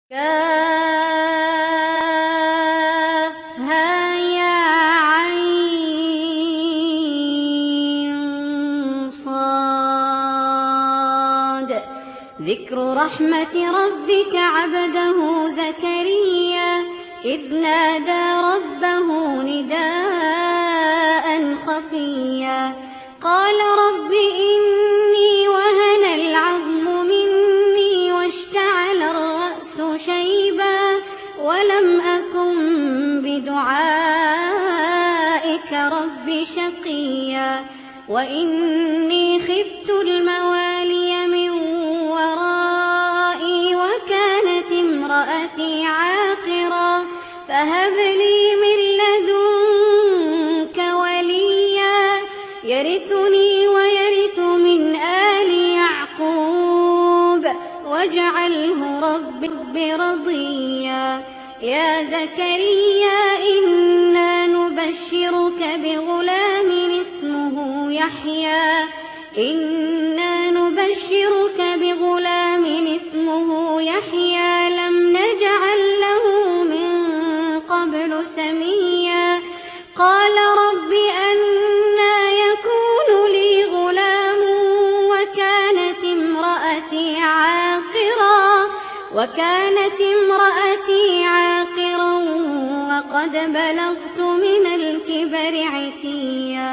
كافها يا عين صاد. ذكر رحمة ربك عبده زكريا إذ نادى ربه نداء خفيا قال رب إني وهن العظم مني واشتعل الرأس شيبا ولم أكن بدعائك رب شقيا وإني خفت الموالي من ورائي وكانت امرأتي عاقرا فهب لي من لدنك وليا يرثني ويرث من آل يعقوب واجعله رب رضيا. يا زكريا إنا نبشرك بغلام اسمه يحيى لم نجعل له من قبل سميا قال رب أنى يكون لي غلام وكانت امرأتي عاقرا وقد بلغت من الكبر عتيا.